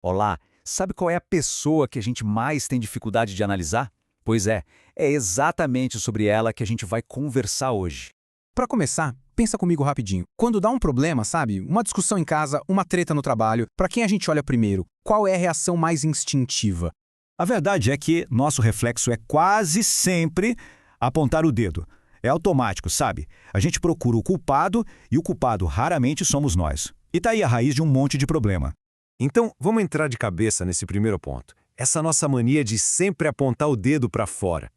Olá, sabe qual é a pessoa que a gente mais tem dificuldade de analisar? Pois é exatamente sobre ela que a gente vai conversar hoje. Para começar, pensa comigo rapidinho. Quando dá um problema, sabe? Uma discussão em casa, uma treta no trabalho, para quem a gente olha primeiro? Qual é a reação mais instintiva? A verdade é que nosso reflexo é quase sempre apontar o dedo. É automático, sabe? A gente procura o culpado e o culpado raramente somos nós. E tá aí a raiz de um monte de problema. Então, vamos entrar de cabeça nesse primeiro ponto. Essa nossa mania de sempre apontar o dedo para fora.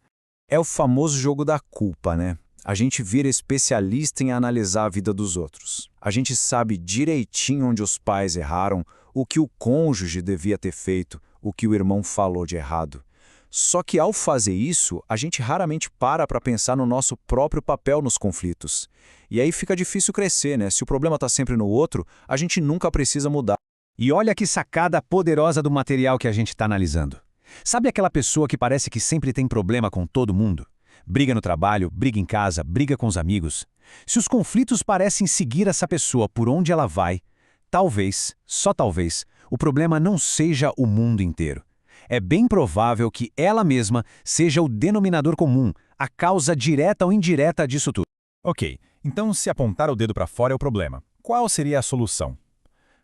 É o famoso jogo da culpa, né? A gente vira especialista em analisar a vida dos outros. A gente sabe direitinho onde os pais erraram, o que o cônjuge devia ter feito, o que o irmão falou de errado. Só que ao fazer isso, a gente raramente para pensar no nosso próprio papel nos conflitos. E aí fica difícil crescer, né? Se o problema está sempre no outro, a gente nunca precisa mudar. E olha que sacada poderosa do material que a gente está analisando. Sabe aquela pessoa que parece que sempre tem problema com todo mundo? Briga no trabalho, briga em casa, briga com os amigos. Se os conflitos parecem seguir essa pessoa por onde ela vai, talvez, só talvez, o problema não seja o mundo inteiro. É bem provável que ela mesma seja o denominador comum, a causa direta ou indireta disso tudo. Ok, então se apontar o dedo para fora é o problema, qual seria a solução?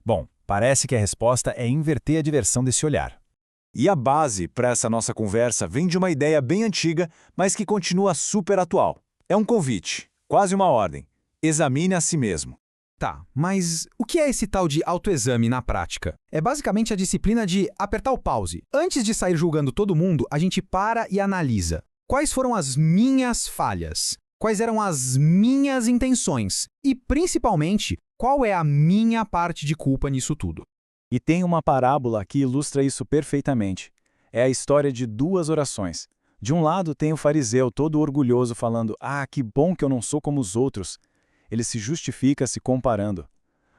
Bom, parece que a resposta é inverter a direção desse olhar. E a base para essa nossa conversa vem de uma ideia bem antiga, mas que continua super atual. É um convite, quase uma ordem. Examine a si mesmo. Tá, mas o que é esse tal de autoexame na prática? É basicamente a disciplina de apertar o pause. Antes de sair julgando todo mundo, a gente para e analisa. Quais foram as minhas falhas? Quais eram as minhas intenções? E, principalmente, qual é a minha parte de culpa nisso tudo? E tem uma parábola que ilustra isso perfeitamente. É a história de duas orações. De um lado tem o fariseu todo orgulhoso falando: "Ah, que bom que eu não sou como os outros." Ele se justifica se comparando.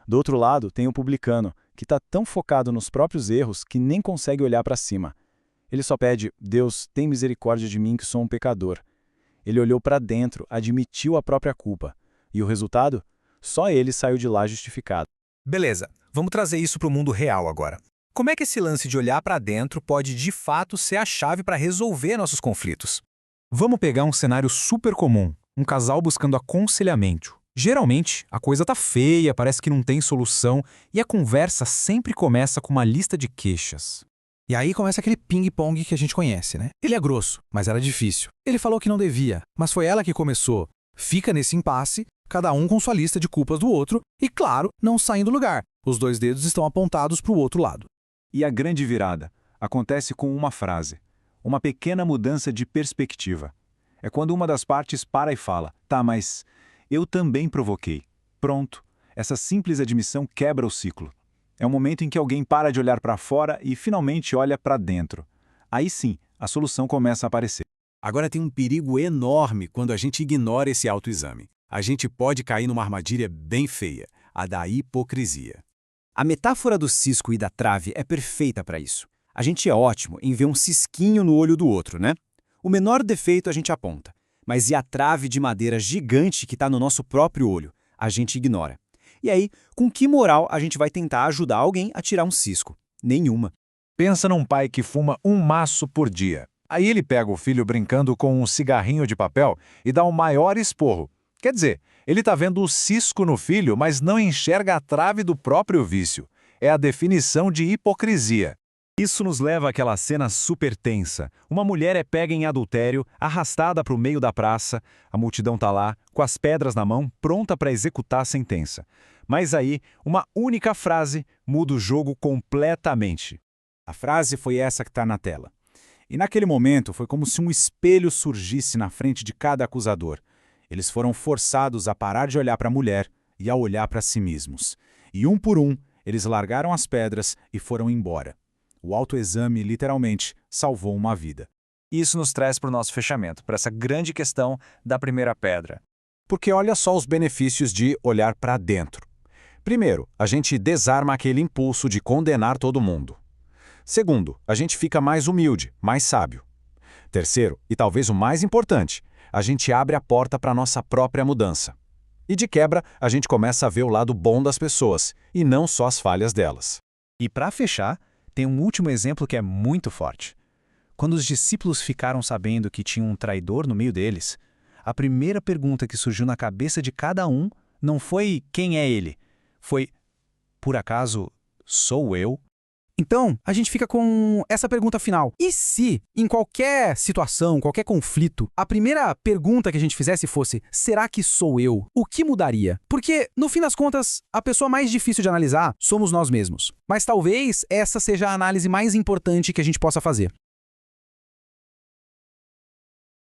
Do outro lado tem o publicano, que está tão focado nos próprios erros que nem consegue olhar para cima. Ele só pede: "Deus, tem misericórdia de mim que sou um pecador." Ele olhou para dentro, admitiu a própria culpa. E o resultado? Só ele saiu de lá justificado. Beleza, vamos trazer isso para o mundo real agora. Como é que esse lance de olhar para dentro pode de fato ser a chave para resolver nossos conflitos? Vamos pegar um cenário super comum, um casal buscando aconselhamento. Geralmente, a coisa tá feia, parece que não tem solução, e a conversa sempre começa com uma lista de queixas. E aí começa aquele ping-pong que a gente conhece, né? Ele é grosso, mas era difícil. Ele falou que não devia, mas foi ela que começou. Fica nesse impasse, cada um com sua lista de culpas do outro, e claro, não saem do lugar. Os dois dedos estão apontados para o outro lado. E a grande virada acontece com uma frase, uma pequena mudança de perspectiva. É quando uma das partes para e fala: "Tá, mas eu também provoquei." Pronto, essa simples admissão quebra o ciclo. É o momento em que alguém para de olhar para fora e finalmente olha para dentro. Aí sim, a solução começa a aparecer. Agora tem um perigo enorme quando a gente ignora esse autoexame. A gente pode cair numa armadilha bem feia, a da hipocrisia. A metáfora do cisco e da trave é perfeita para isso. A gente é ótimo em ver um cisquinho no olho do outro, né? O menor defeito a gente aponta. Mas e a trave de madeira gigante que está no nosso próprio olho? A gente ignora. E aí, com que moral a gente vai tentar ajudar alguém a tirar um cisco? Nenhuma. Pensa num pai que fuma um maço por dia. Aí ele pega o filho brincando com um cigarrinho de papel e dá o maior esporro. Quer dizer, ele está vendo o cisco no filho, mas não enxerga a trave do próprio vício. É a definição de hipocrisia. Isso nos leva àquela cena super tensa. Uma mulher é pega em adultério, arrastada para o meio da praça. A multidão está lá, com as pedras na mão, pronta para executar a sentença. Mas aí, uma única frase muda o jogo completamente. A frase foi essa que está na tela. E naquele momento foi como se um espelho surgisse na frente de cada acusador. Eles foram forçados a parar de olhar para a mulher e a olhar para si mesmos. E um por um, eles largaram as pedras e foram embora. O autoexame, literalmente, salvou uma vida. Isso nos traz para o nosso fechamento, para essa grande questão da primeira pedra. Porque olha só os benefícios de olhar para dentro. Primeiro, a gente desarma aquele impulso de condenar todo mundo. Segundo, a gente fica mais humilde, mais sábio. Terceiro, e talvez o mais importante, a gente abre a porta para a nossa própria mudança. E de quebra, a gente começa a ver o lado bom das pessoas, e não só as falhas delas. E para fechar, Tem um último exemplo que é muito forte. Quando os discípulos ficaram sabendo que tinha um traidor no meio deles, a primeira pergunta que surgiu na cabeça de cada um não foi quem é ele, foi, por acaso, sou eu? Então, a gente fica com essa pergunta final. E se, em qualquer situação, qualquer conflito, a primeira pergunta que a gente fizesse fosse: será que sou eu? O que mudaria? Porque, no fim das contas, a pessoa mais difícil de analisar somos nós mesmos. Mas talvez essa seja a análise mais importante que a gente possa fazer.